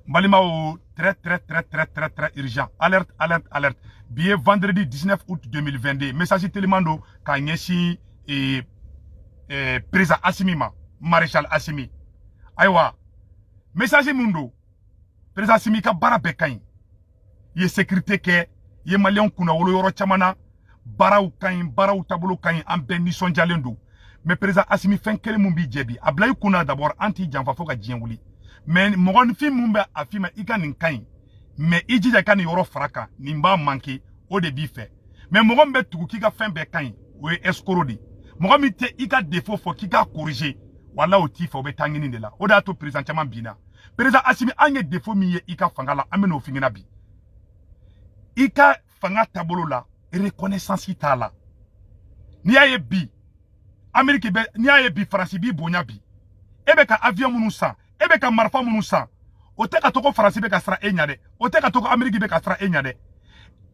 Mbalimao, très urgent. Alerte. Billet vendredi 19 août 2022. Message télémando Kanyesi et président Assimima, maréchal Assimi. Aïwa. Message mundo. Président Assimi ka bara bekain. Ye sécurité ke, ye malien kuna wolo yoro chamana. Barau kain, barau tabolo kain, amben ni son jalendo. Mais président Assimi fen kele mumbi jebi. Ablaï kuna d'abord anti janfa foka djienwouli. Mais mon film mumba afima ika ninkain. Mais ijija kan yoro fraka nimba manki o de bi fait. Mais mon be tugu kika fin be kain o escorodi. Mon mi te ika défaut fo kika corriger. Wala o tifo be tangini de la. O da to présentement bina. Président Assimi anye défaut mi ye ika fangala ameno fingina bi. Ika fanga tabolo la reconnaissance ita la. Ni aye bi Amérique be ni aye bi France bi bonya bi. Ebe ka avion munu san, ebe ka marfa munu san. Ote ka toko France be ka sra enyade, ote ka toko Amérique be ka sra enyade.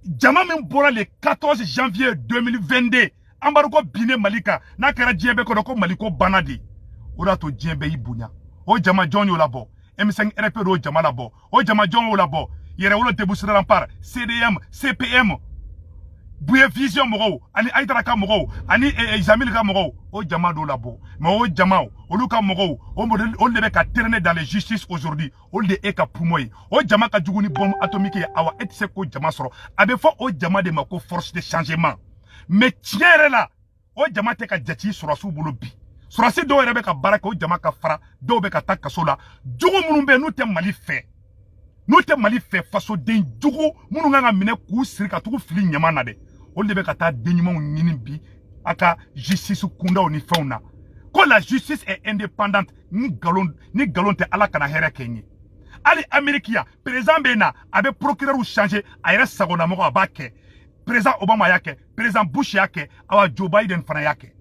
Jama min bora le 14 janvier 2022, ambaruko bine malika, na kera djembe ko maliko banadi. Oda to djembe ibunya. O jama John yo labo, M5 RP do jama labo, o jama John yo labo, yere wolo debusira rampar, CDM, CPM. Bouye vision moro ani aidraka moro ani examine ka moro o jama do labo mais o jama o luka moro o modèle on devait ka traîner dans les justice aujourd'hui o de e ka pumoy o jama ka juguni bombe atomique ya awa et ko jama soro abe fo o jama de mako force de changement mais tiere la o jama te ka jati soro su bolo bi soro si do rebe ka baraka o jama ka fara do be ka takasola jugu munumbe nu te mali fait nous te mali fait face au den jugu munu nga mine ku sirika tugu fili nyama na de on devait kata dénouement bi aka justice kunda oni fauna. Quand la justice est indépendante, ni galon te ala kana here kenyi. Ali Amerikia, président Bena avait procureur ou changé ayre sagona moko abake. Président Obama yake, président Bush yake, awa Joe Biden fana yake.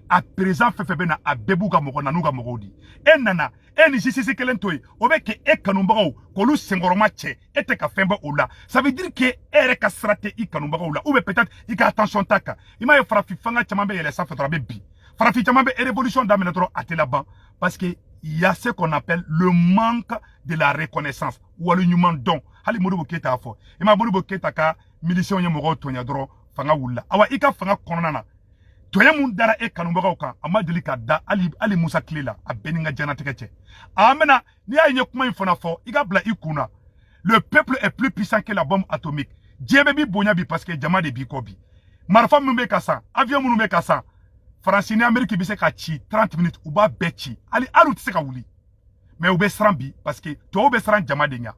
A président Fefebena a bebuga moko nanuga mokodi. En nana, en justice kelentoi, obeke e kanumbago, kolu sengoroma che, ete ka femba oula. Ça veut dire que ere ka srate i kanumbago oula. Ou peut-être i ka attention taka. Ima e farafi fanga chamambe yele sa fetrabe bi. Farafi chamambe e révolution d'amenetro ate là-bas. Parce que il y a ce qu'on appelle le manque de la reconnaissance. Ou l'alignement don. Hali modu boketa afo. Ima modu boketa ka milition ye moro tonya dro fanga oula. Awa ika fanga konana. Toya mun dara e kanumbaga ka amadeli ka da ali Musa Klela a beninga jana tekeche amena ni aye kuma infona fo iga bla ikuna le peuple est plus puissant que la bombe atomique djebe bi bonya bi parce que jama de bi kobi marfa mumbe kasa avion mumbe kasa France ni Amérique bi se ka chi 30 minutes ou ba bechi ali alu tse ka wuli mais ou be srambi parce que to ou be sran jama de nya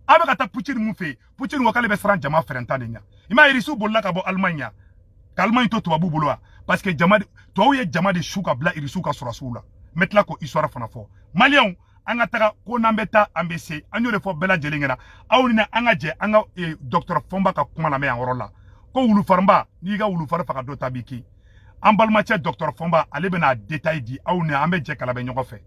abe kata puchiri mu fe puchiri wakale be sran jama ferenta de nya ima irisu bolla ka bo Allemagne Allemagne to tubabu bolo parce que jama to ye jama de shuka bla irisu ka surasula metla ko histoire fana fo malien anga taka ko nambeta ambc anyo le fo bela jelingena awni anga je anga docteur Fomba ka kuma na me anrola ko wulu farmba ni ga wulu far faka do tabiki ambalma che docteur Fomba ale bena détail di awni ambe je kala be nyoko fe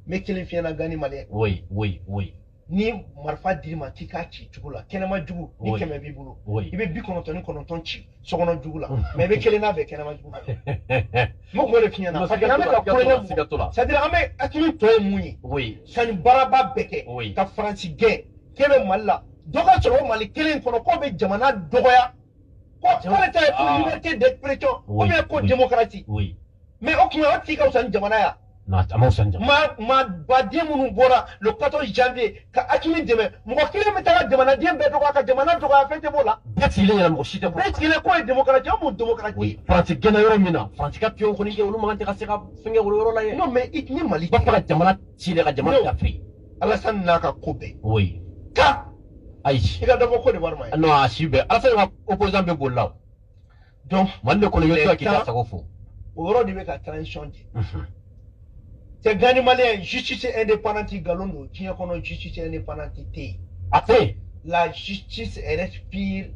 mais kelen fiana gani malien oui ni marfa dirima tika ci tugula kenema jugu ni keme bi bulu ibe bi kononton ci sokono jugula mais be kelena be kenema jugu mo ko le fiana ça dira ka ko ça dira ame atini to muyi sani baraba beke ka France ge kebe malla doka choro mali kelen kono ko be jamana dogoya ko kala tay pour liberté d'expression ou bien ko démocratie mais okuma watika usan jamana ya ma badie munu bora le 14 janvier ka akimi deme mo kile metala demana die be doka ka demana doka fete bola betile ya mo shite betile ko démocratie mo démocratie France gena yoro mina France ka pion ko ni ke ulu magante ka seka fenge yoro la non mais itni mali ba ka demana chile ka demana d'Afrique Alassane naka kobe ka aïe ika dabo ko de barma non asibe Alassane ka opposant be bolla donc man de ko le yoto ki ta sagofo oro di be ka transition c'est gagné malien justice indépendante galondo tient qu'on justice indépendante après la justice respire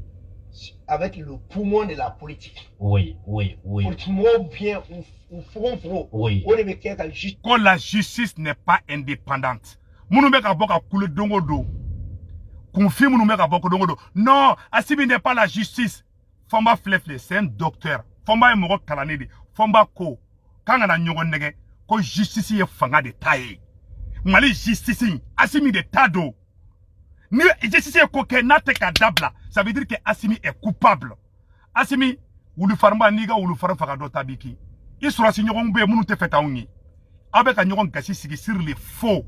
avec le poumon de la politique politique bien ou front on est que justice quand la justice n'est pas indépendante munu be ka boka kule dongo do confie munu be ka boka dongo do non Assimi n'est pas la justice Fomba flefle c'est un docteur Fomba est moro kalanedi Fomba ko kanga na nyongo nege ko justice ye fanga de taille Mali justice Assimi de tado ni justice ko ke nate ka dabla ça veut dire que Assimi est coupable Assimi wulu farma niga wulu faran faga do tabiki isura si nyogon be munu te feta ongi avec un nyogon gasi sigi sur les faux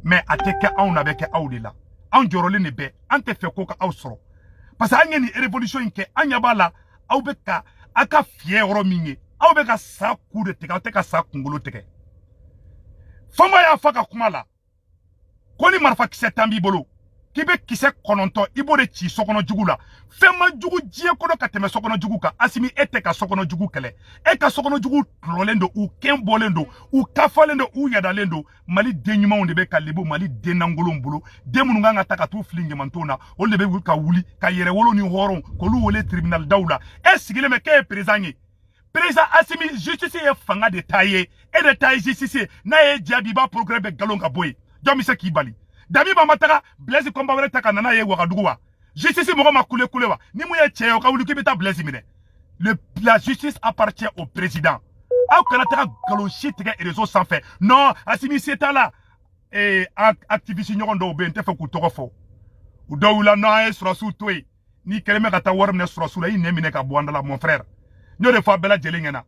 mais ateke on avec audila on jorole ne be ante fe ko ka ausro parce que anya ni révolution ke anya bala au beka aka fiero minye au beka sa coup de teka teka sa kungolo teke fama ya faka kumala koni marfa kise tambi bolo kibe kise kononto ibo de chi sokono jugu la fema jugu jie kono kateme sokono jugu ka Assimi ete ka sokono jugu kele e ka sokono jugu rolendo u kembolendo u kafalendo u yadalendo Mali denyuma onde be ka lebo Mali denangolo mbolo demununga ngata ka tu flinge mantona o lebe ka wuli ka yere wolo ni horon ko lu wole tribunal dawla e sigile me ke président Assimi justice ye fanga de taille et de taille justice na ye diabi ba progrès be galonga boy domi se ki bali Dami ba mataka Blaise komba wele taka nana ye wakaduwa justice mo ma kule wa ni mu ye cheo ka wuli kibeta Blaise mine la justice appartient au président au kanata galon shit et réseau sans fait non Assimi c'est là et activiste nyondo be nte fe ku togofo udawula na e surasu toy ni keleme kata warm ne surasu la ine mine ka bwandala mon frère nyo de fa bela jelingena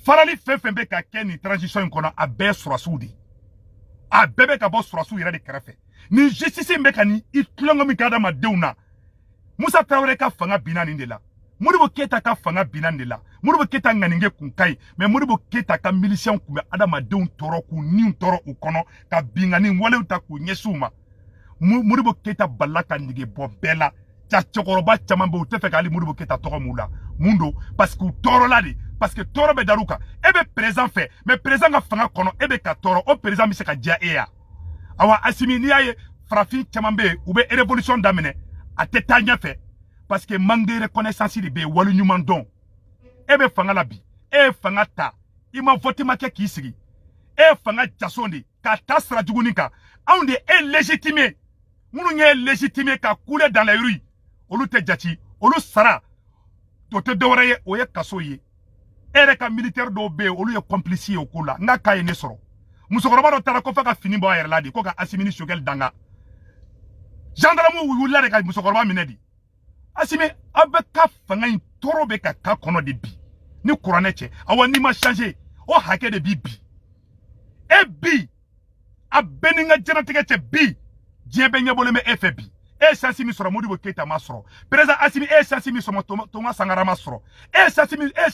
farali fefembe ka ken transition kono abe surasu di a bebe ka bo surasu yere de kerefe ni justice mbeka ni itlongo mi kada ma deuna Musa Traoré ka fanga binani de la Modibo Keita ka fanga binani de la Modibo Keita nganinge kunkai mais Modibo Keita ka milicien ku adama deun toro ku ni toro u kono ka bingani wale uta ku nyesuma Modibo Keita balaka ndige bo bela cha chokoroba chamambo utefe ka ali Modibo Keita toro mula mundo parce que toro la di parce que toro be daruka ebe présent fait mais présent ga fanga kono ebe ka toro o présent mi se ka dia ea awa Assimi ni aye frafi chamambe ube révolution damene atetanya fait parce que manque de reconnaissance de be walu nyuman don ebe fanga la bi e fanga ta ima vote make ki sigi e fanga jasondi ka tasra jugunika on de est légitimé munu nye légitimé ka couler dans les rues olu te jati olu sara to te dowraye o ye kaso ye ere ka militaire do be olu ye complice o kula nga kaye ne soro musokoroba do tara ko faka fini bo ayere ladi ko ka Assimi Shogel danga gendarme wula de ka musokoroba minedi Assimi abe ka fanga in toro be ka kono de bi ni courant che awa ni ma changer o hake de bi e bi abeni nga jenatike che bi jebe nyabole me FB e Assimi soro Modibo Keita masoro président Assimi e Assimi soro Thomas Sankara masoro e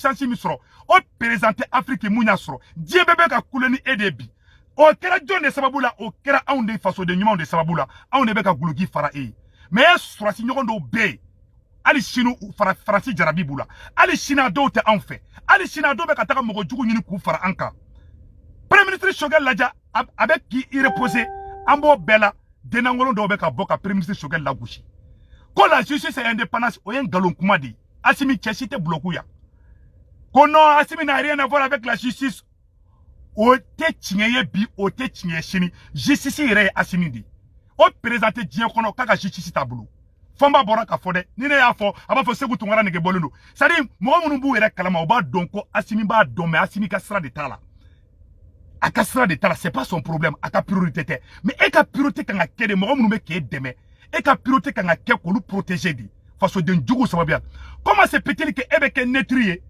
Assimi soro o présenté Afrique munya soro jebe be ka kuleni edebi o kera jonde sababula o kera aunde faso de nyuma de sababula aunde be ka gulugi fara e mais soro si nyondo be ali sinu fara farasi jarabi bula ali sina do te en fait ali sina do be ka taka mogo jugu nyini ku fara anka premier ministre Shogel laja avec qui il reposait ambo bela denangolo do be ka boka premier ministre Shogel la gushi ko la justice et indépendance o yen galon kuma di Assimi chesite bloku ya ko non Assimi n'a rien à voir avec la justice o te tinyeye bi o te tinye shini justice ire Assimi di o présenter dien kono kaka justice tabulu famba bora ka fode ni ne ya fo aba fo segu tungara ne ke bolendo sadi mo munu bu ere kalama o ba donko Assimi ba don mais Assimi ka sra de tala aka sra de tala c'est pas son problème aka priorité te mais e ka priorité kan akede mo munu be ke deme e ka priorité kan akè ko lu protéger di façon de njugo sababia comment se peut-il que ebe ke nettrier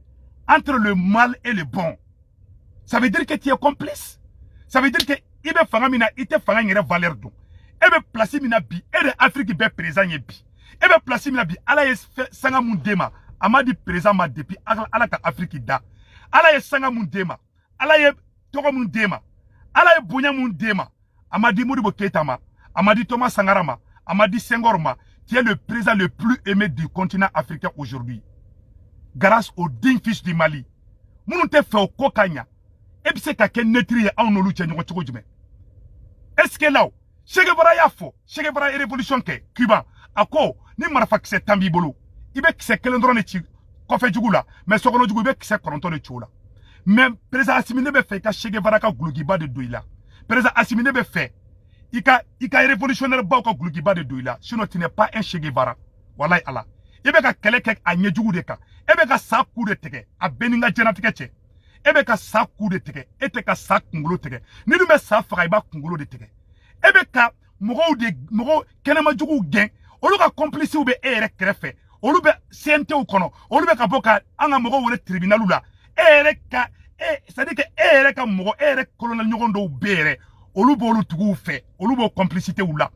entre le mal et le bon ça veut dire que tu es complice ça veut dire que ibe fanga mina ite fanga ngere valeur do ebe place mina bi e de Afrique be présent ye bi ebe place mina bi ala ye sanga mundema amadi présent ma depuis ala ka Afrique da ala ye sanga mundema ala ye togo mundema ala ye bonya mundema amadi Modibo Keita ma amadi Thomas Sankara ma amadi Senghor ma qui est le président le plus aimé du continent africain aujourd'hui grâce au digne fils du Mali munu te fe o kokanya e bi se ka ken netri a onolu che nyoko choko jume est-ce que là Che Guevara ya fo Che Guevara révolution ke Cuba ako ni marafa kise tambi bolo ibe kise kelendro ne chi kofe jugula mais sokono jugu be kise koronto ne chula même président Assimi ne be fe ka Che Guevara ka gulugiba de doila président Assimi ne be fe ika révolutionnaire ba ka gulugiba de doila sinon tu n'es pas un Che Guevara wallahi Allah ibe ka keleke anye jugu de ka ebe ka sa coup de tege a beninga jenatike che ebe ka sa ku de tege ete ka sa kungolo tege ni dum be sa faga iba kungolo de tege ebe ka mogo kenema jugu gen olu ka complice ube ere krefe olu be CNT u kono olu be ka boka anga mogo wore tribunalu la ere ka c'est-à-dire que ere ka mogo ere colonel nyogon do bere olu bo olu tugu fe olu bo complicité u la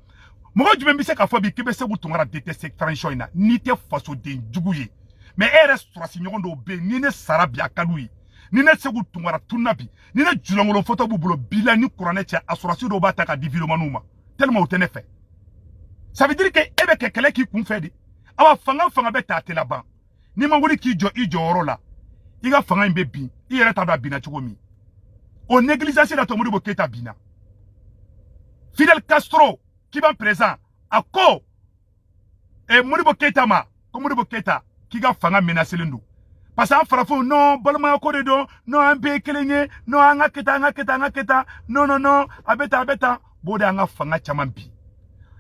mogo jumɛn bɛ se k'a fɔ bi k'i bɛ se k'u tungara détester transition in na n'i tɛ fasoden jugu ye mais e yɛrɛ sɔrɔsi ɲɔgɔn dɔw bɛ yen ni ne sara bi a ka d'u ye ni ne se k'u tungara tunna bi ni ne julɔnkolon fɔtɔ b'u bolo bi la ni kuranɛ cɛ a sɔrɔsi dɔw b'a ta ka di videomaniw ma tellement u tɛ ne fɛ ça veut dire que e bɛ kɛ kɛlɛ k'i kun fɛ de awa fanga bɛ ta a tɛ laban n'i ma wuli k'i jɔ i jɔyɔrɔ la i ka fanga in bɛ bin i yɛrɛ t'a dɔn a binna cogo min o négligence la Modibo Keïta binna Fidel Castro qui va présent à quoi Modibo Keïta ma comme Modibo Keïta qui va fanga menacer le nous parce que en farafo non balma ko de do non un be kelenye non anga keta non abeta bode anga fanga chamampi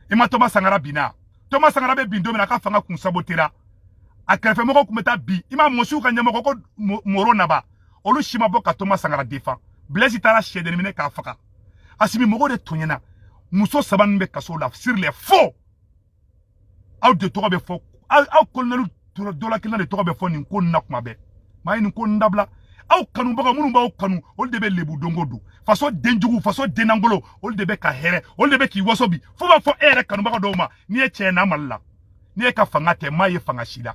e ma Thomas Sankara bina Thomas Sankara be bindo na ka fanga kun sabotera a krefe moko kumeta bi ima mosu ka nyamoko ko moro naba olu shima boka Thomas Sankara defa Blaise Itara shede mine ka faka asimi moko de tonyena muso saban be kaso la sur les faux aw de togo be faux aw colonel dola kila de togo be faux ni ko nakuma be may ni ko ndabla aw kanu baga munu ba aw kanu ol de be lebu dongo du faso denjugu faso denangolo ol de be ka here ol de be ki wasobi fo ba fo ere kanu baga do ma ni e che na malla ni e ka fanga te maye fanga shida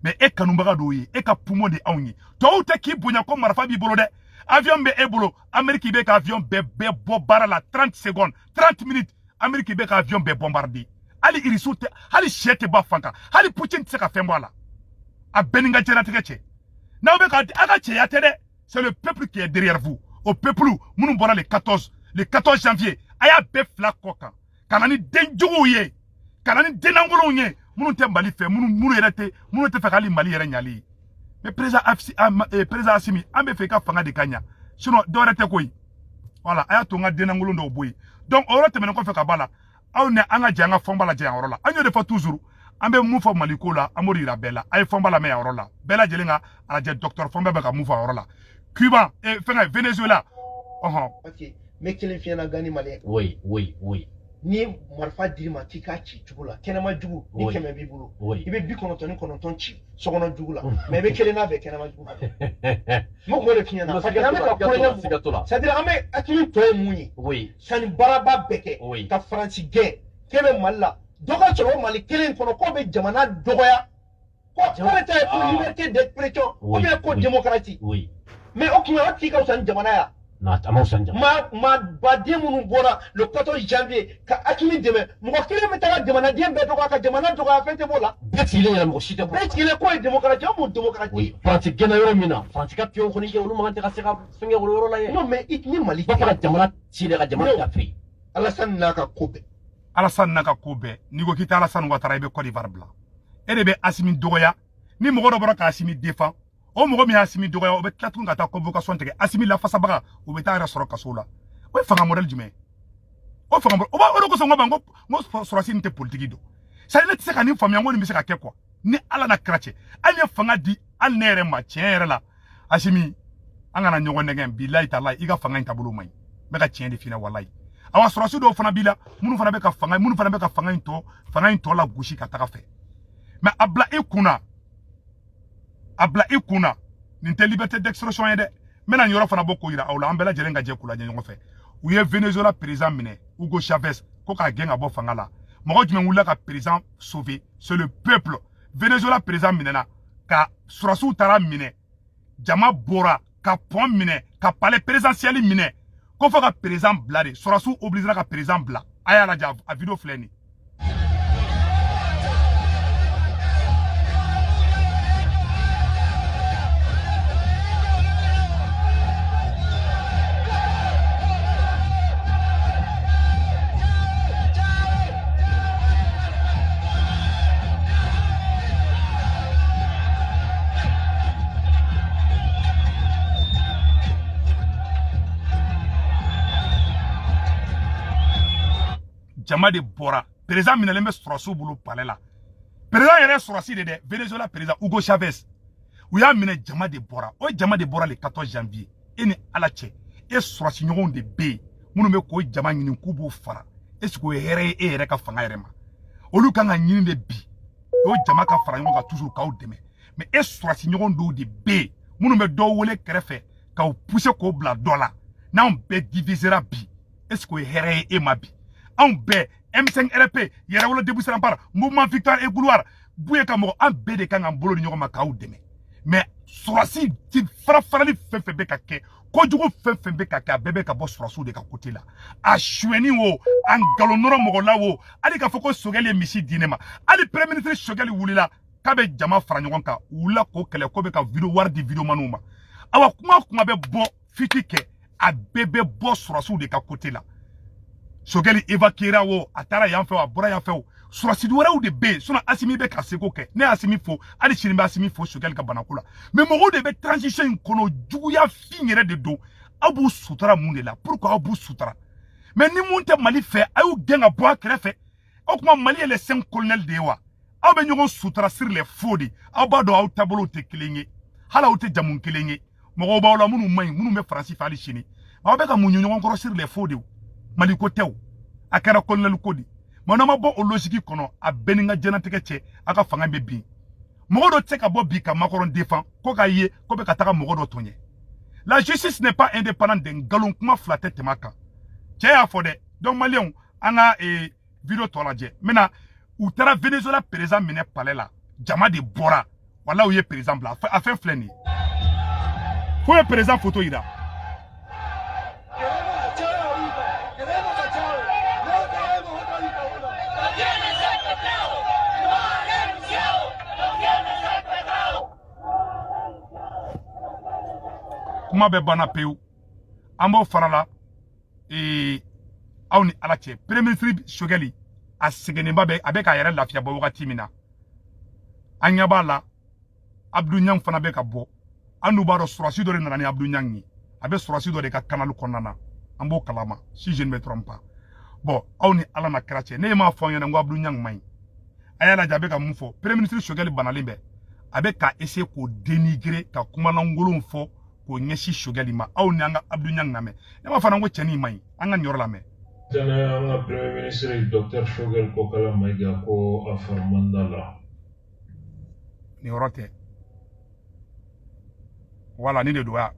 mais e kanu baga do yi e ka pumo de awnyi to o te ki bunya ko marfa bi bolo de avion be ebolo Amérique be ka avion be bo bara la 30 secondes 30 minutes Amérique be ka avion be bombarder ali irisute ali chete ba fanka ali Poutine tse ka fembo la a beninga jera teke na be ka aga che ya tede c'est le peuple qui est derrière vous au peuple munu bora le 14 janvier aya be fla koka kanani denjugu ye kanani denangolo ye munu te Mali fe munu yerete munu te fe kali Mali yere nyali mais président Assimi ambe fe ka fanga de kanya sinon dorete koy voilà aya to nga denangolo ndo boy donc oro te menen ko fe ka bala aw ne anga janga fomba la janga oro la anyo de fa toujours ambe mu fo Maliko la amori la bella ay fomba la me oro la bella jelinga ala je docteur fomba be ka mu fo oro la Cuba et Venezuela ok mais kelen fiena gani Mali oui ni marfa dirima ki ka ci tugula kenema jugu ni keme bi bulu ibe bi kononton ci sokono jugula mais be kelena be kenema jugu mo ko le fiena c'est-à-dire ame akili to muyi sani baraba beke ka France gen kebe malla doga choro Mali kelen kono ko be jamana dogoya ko ta pour liberté d'expression ou bien ko démocratie mais aucun autre ka usan jamana ya ma bademu bora le 14 janvier ka akimi deme mo kile metara jamana diem be doga ka jamana doga fete bola betile ya mo shite betile ko démocratie mo démocratie France gena yoro mina France ka pion ko ni ke ulu magante ka seka finge yoro la ye non mais itni Mali ba ka jamana sile ka jamana d'Afrique Alassane naka kobe ni go kita Alassane Ouattara be Côte d'Ivoire bla e de be Assimi dogoya ni mo go bora ka Assimi défend o mogo mi Assimi dogoya o be tlatun ka ta convocation tege Assimi la fasa baga o be ta resoro kasola o fanga model jume o fanga o ba o ko so ngaba ngo sorasi nte politique do sa ile tse ka ni famia ngo ni bisa ka ke kwa ni ala na krache ali fanga di al nere ma tiere la Assimi angana nyogo negen billahi taala iga fanga intabulu mai be ka tiende fina wallahi awa sorasi do fana bila munu fana be ka fanga into la gushi ka ta fe mais abla ikuna ninte liberté d'expression yede mena nyoro fana boko ira awla ambela jelenga je kula nyengo fe uye Venezuela président mine Hugo Chavez ko ka genga bo fangala mo jme wula ka président sauvé c'est le peuple Venezuela président mine na ka surasu tara mine jama bora ka pont mine ka palais présidentiel mine ko fa ka président blade surasu obligera ka président bla aya la ja a vidéo fleni jama de bora président minelen be surasu bulu palais la président yere surasi de Venezuela président Hugo Chavez u y'a minɛ jama de bɔra o jama de bɔra le 14 janvier e ni ala cɛ e sɔrɔsi ɲɔgɔnw de bɛ yen minnu bɛ k'o jama ɲini k'u b'o fara est ce que o ye hɛrɛ ye e yɛrɛ ka fanga yɛrɛ ma olu kan ka ɲini de bi o jama ka fara ɲɔgɔn kan toujours k'aw dɛmɛ mais e sɔrɔsi ɲɔgɔn dɔw de bɛ yen minnu bɛ dɔw wele kɛrɛfɛ k'aw pousser k'o bila dɔ la n'anw bɛɛ divisera bi est ce que o ye hɛrɛ ye e ma bi anw bɛɛ M5 RP yɛrɛwolo déboussé par mouvement victoire et gloire bouye ka mɔgɔ an bɛɛ de kan k'an bolo di ɲɔgɔn ma k'aw dɛmɛ mais sɔrɔsi ti farafarali fɛn fɛn bɛ ka kɛ kojugu fɛn fɛn bɛ ka kɛ a bɛɛ bɛ ka bɔ sɔrɔsiw de ka côté la a suɲɛni wo a ngalonnɔrɔ mɔgɔ la wo hali k'a fɔ ko Sogɛli ye misi di ne ma hali premier ministre Sogɛli wulila k'a bɛ jama fara ɲɔgɔn kan u wulila k'o kɛlɛ k'o bɛ ka wari di videomanw ma awa kuma bɛ bɔ fiti kɛ a bɛɛ bɛ bɔ sɔrɔsiw de ka côté la Sogɛli évacuera wo a taara yan fɛ a bɔra yan fɛ o sɔrɔsidi wɛrɛw de bɛ yen sinon Asimi bɛ ka seko kɛ ne Asimi fo hali sini bɛ Asimi fo Sogɛli ka banako la mais mɔgɔw de bɛ transition in kɔnɔ juguya fin yɛrɛ de don aw b'u sutura mun de la pourquoi aw b'u sutura mais ni mun tɛ Mali fɛ a y'u gɛn ka bɔ a kɛrɛfɛ o kuma Mali ye les 5 colonels de ye wa aw bɛ ɲɔgɔn sutura sur les faux de aw b'a dɔn aw taabolow tɛ kelen ye hali aw tɛ jamu kelen ye mɔgɔw b'aw la minnu man ɲi minnu bɛ Faransi fɛ hali sini aw bɛ ka mun ɲɛ ɲɔgɔn kɔrɔ sur les faux de Mali ko tɛ o a kɛra colonel ko di mana ma bɔ o logique kɔnɔ a bɛɛ ni ka jɛnatigɛ cɛ a ka fanga bɛ bin mɔgɔ dɔ tɛ se ka bɔ bi ka Macron défend ko k'a ye ko bɛ ka taga mɔgɔ dɔ tɔɲɛ la justice n'est pas indépendante de ngalon kuma fila tɛ tɛmɛ a kan cɛ y'a fɔ dɛ donc maliyɛnw an ka video tɔ lajɛ maintenant u taara Venezuela président minɛ palais la jama de bɔra wala u ye président bila a fɛn filɛ nin ye fo ye président photo yira kuma bɛ banna pewu an b'o fara la aw ni ala cɛ premier ministre Sogɛli a sɛgɛnnenba bɛ a bɛ k'a yɛrɛ lafiya bɔ wagati min na an ɲɛ b'a la Abdou Niang fana bɛ ka bɔ an dun b'a dɔn sɔrɔsi dɔ de nana ni Abdou Niang ye a bɛ sɔrɔsi dɔ de ka canal kɔnɔna na an b'o kalama si je ne me trompe pas bon aw ni ala na kɛra cɛ ne ye m'a fɔ an ɲɛna n ko Abdou Niang man ɲi a y'a lajɛ a bɛ ka mun fɔ premier ministre Sogɛli banalen bɛ a bɛ ka essayer k'o dénigrer ka kumalankolonw fɔ k'o ɲɛsin Sogɛli ma aw ni an ka Abdou Niang lamɛn ne b'a fɔ an ko cɛ nin man ɲi an ka nin yɔrɔ lamɛn. Tana an ka premier ministre Dr Sogɛli ko kala Mayiga ko a fari manda la. Ni yɔrɔ tɛ wala ni de don wa.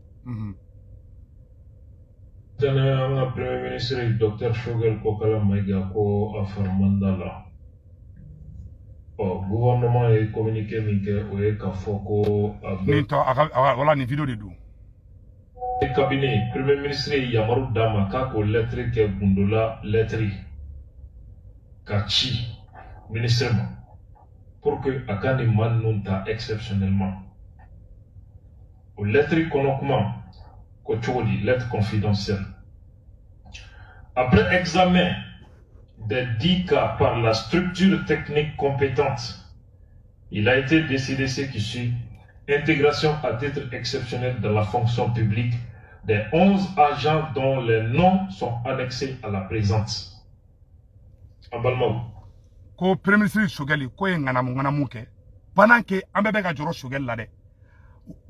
Tana an ka premier ministre Dr Sogɛli ko kala Mayiga ko a fari manda la. Gouvernement ye communiqué min kɛ o ye k'a fɔ ko nin tɔ wala nin video de don. Cabinet premier ministre yamaru d'a ma k'a k'o lettre kɛ gundola lettre ka ci ministre ma pour que a ka nin maa ninnu ta exceptionnellement o lettre kɔnɔ kuma ko cogo di lettre confidentielle après examen des 10 cas par la structure technique compétente il a été décidé ce qui suit: intégration à titre exceptionnel dans la fonction publique des 11 agents dont les noms sont annexés à la présente. Ko premier ministre Sogɛli ko ye ŋanamu kɛ pendant que an bɛɛ bɛ ka jɔrɔ Sogɛli la dɛ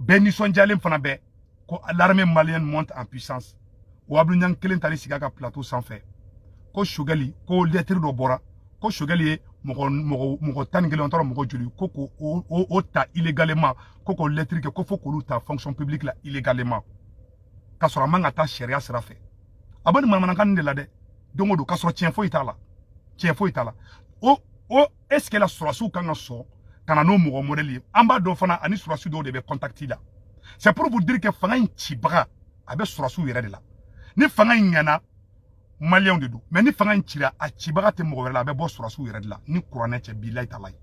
bɛɛ nisɔndiyalen fana bɛ ko l'armée malienne monte en puissance o Abdou Niang kelen tali sigi a ka plateau sanfɛ ko Sogɛli ko lettre dɔ bɔra ko Sogɛli ye mɔgɔ 11 tɔrɔ mɔgɔ joli ko o ta illégalement ko k'o lettre kɛ ko fo k'olu ta fonction publique la illégalement k'a sɔrɔ a man ka taa sariya sira fɛ a bɛ nin manamanakan de la dɛ don o don k'a sɔrɔ tiɲɛ foyi t'a la tiɲɛ foyi t'a la o est ce que la sɔrɔsiw kan ka sɔn ka na n'o mɔgɔ modèle ye an b'a dɔn fana ani sɔrɔsi dɔw de bɛ contact la c'est pour vous dire que fanga in cibaga a bɛ sɔrɔsiw yɛrɛ de la ni fanga in ɲɛna maliyɛnw de don mais ni fanga in cira a cibaga tɛ mɔgɔ wɛrɛ la a bɛ bɔ sɔrɔsiw yɛrɛ de la ni kuranɛ cɛ bilayi ta la ye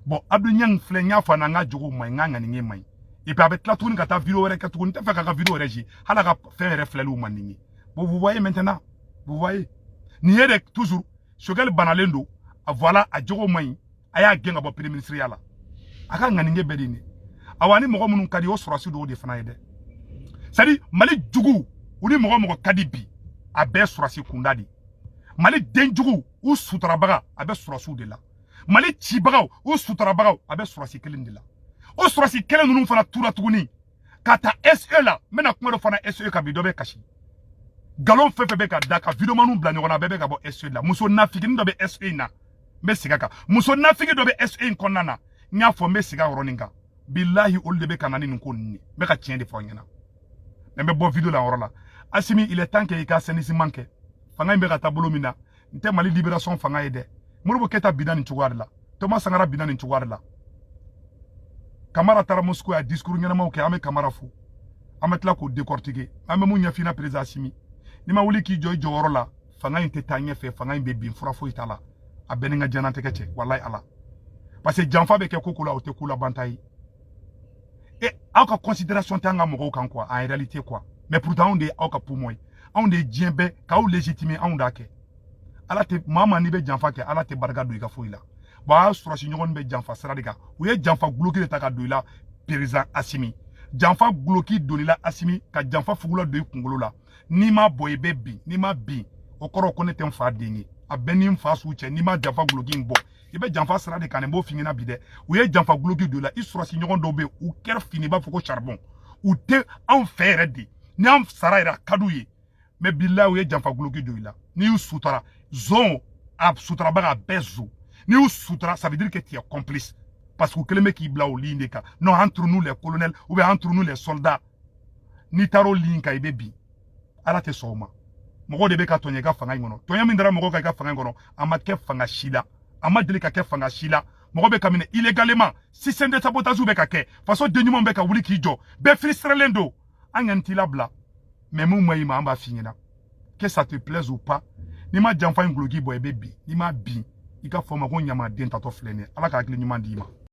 bon Abdou Niang filɛ n y'a fɔ an ka jogow man ɲi n ka ŋaniŋe man ɲi et puis a bɛ tila tuguni ka taa vidéo wɛrɛ kɛ tuguni n tɛ fɛ k'a ka vidéo yɛrɛ ji hali a ka fɛn yɛrɛ filɛliw man di n ye bon vous voyez maintenant vous voyez nin ye de toujours Sogɛli banalen don a voilà a jogo man ɲi a y'a gɛn ka bɔ premier ministre ya la a ka ŋaniŋe bɛɛ de nin awa ni mɔgɔ minnu ka di o sɔrɔsi dɔw de fana ye dɛ c'est à dire Mali jugu u ni mɔgɔ ka di bi a bɛɛ sɔrɔsi kunda di Mali den jugu u suturabaga a bɛ sɔrɔsiw de la Mali cibagaw u suturabagaw a bɛ sɔrɔsi kelen de la o surasi kelen ninnu fana tura tuguni ka ta SE la mena kuma do fana SE ka bi do be kashi galon fefe be ka da ka video manu bla ɲɔgɔn na bɛɛ bɛ ka bɔ SE la muso nafigini dɔ bɛ SE na n bɛ siga kan muso nafigi dɔ bɛ SE in kɔnɔna na n y'a fɔ n bɛ siga yɔrɔnin kan billahi olu de bɛ ka na ni nin ko ninnu ye n bɛ ka tiɲɛ de fɔ n ɲɛna n bɛ bɔ video la yɔrɔ la Assimi il est temps que i ka assainissement kɛ fanga in bɛ ka taa bolo min na n tɛ Mali libération fanga ye dɛ Modibo Keita binna nin cogoya de la Thomas Sankara binna nin cogoya de la Kamara taara Moscou a discours ɲɛnamaw kɛ an bɛ Kamara fo an bɛ tila k'o décortiquer an bɛ mun ɲɛfina président Assimi ni ma wuli k'i jɔ i jɔyɔrɔ la fanga in tɛ taa ɲɛfɛ fanga in bɛ bin fura foyi t'a la a bɛɛ ni n ka diɲɛnatigɛ cɛ wallahi ala parce que janfa bɛ kɛ ko la o tɛ ko labanta ye aw ka considération tɛ an ka mɔgɔw kan quoi en réalité quoi mais pourtant anw de ye aw ka poumon ye anw de ye diɲɛ bɛɛ k'aw légitimer anw d'a kɛ ala tɛ maa maa n'i bɛ janfa kɛ ala tɛ barika don i ka foyi la bon a y'a sɔrɔsi ɲɔgɔn bɛ janfa sira de kan u ye janfa guloki de ta ka don i la président Assimi janfa guloki donnila Assimi ka janfa fugula don i kunkolo la n'i ma bɔ i bɛ bin n'i ma bin o kɔrɔ ko ne tɛ n fa den ye a bɛɛ ni n fa su cɛ n'i ma janfa guloki in bɔ i bɛ janfa sira de kan nin b'o f'i ɲɛna bi dɛ u ye janfa guloki don i la i sɔrɔsi ɲɔgɔn dɔw bɛ yen u kɛra fini i b'a fɔ ko charbon u tɛ anw fɛ yɛrɛ de ni an sara yɛrɛ a ka d'u ye mais billahi u ye janfa guloki don i la n'i y'u sutura zon a suturabaga a bɛɛ zo n'i y'u sutura ça veut dire que tu es complice parce que u kelen bɛ k'i bila o ligne de kan non entre nous les colonels ou bien entre nous les soldats n'i taara o ligne kan i bɛ bin ala tɛ sɔn o ma mɔgɔw de bɛ ka tɔɲɛ i ka fanga in kɔnɔ tɔɲɛ min dara mɔgɔw kan i ka fanga in kɔnɔ a ma kɛ fanga si la a ma deli ka kɛ fanga si la mɔgɔ bɛ ka minɛ illégalement système de sabotage bɛ ka kɛ faso den ɲumanw bɛ ka wuli k'i jɔ bɛɛ frustrelen don an ɲani t'i labila mais mun ma ɲi ma an b'a f'i ɲɛna que ça te plaise ou pas n'i ma janfa in guloki bɔ i bɛ bin n'i ma bin i ka fɔ ma ko ɲamaden tatɔ filɛ nin ye ala ka hakili ɲuman d'i ma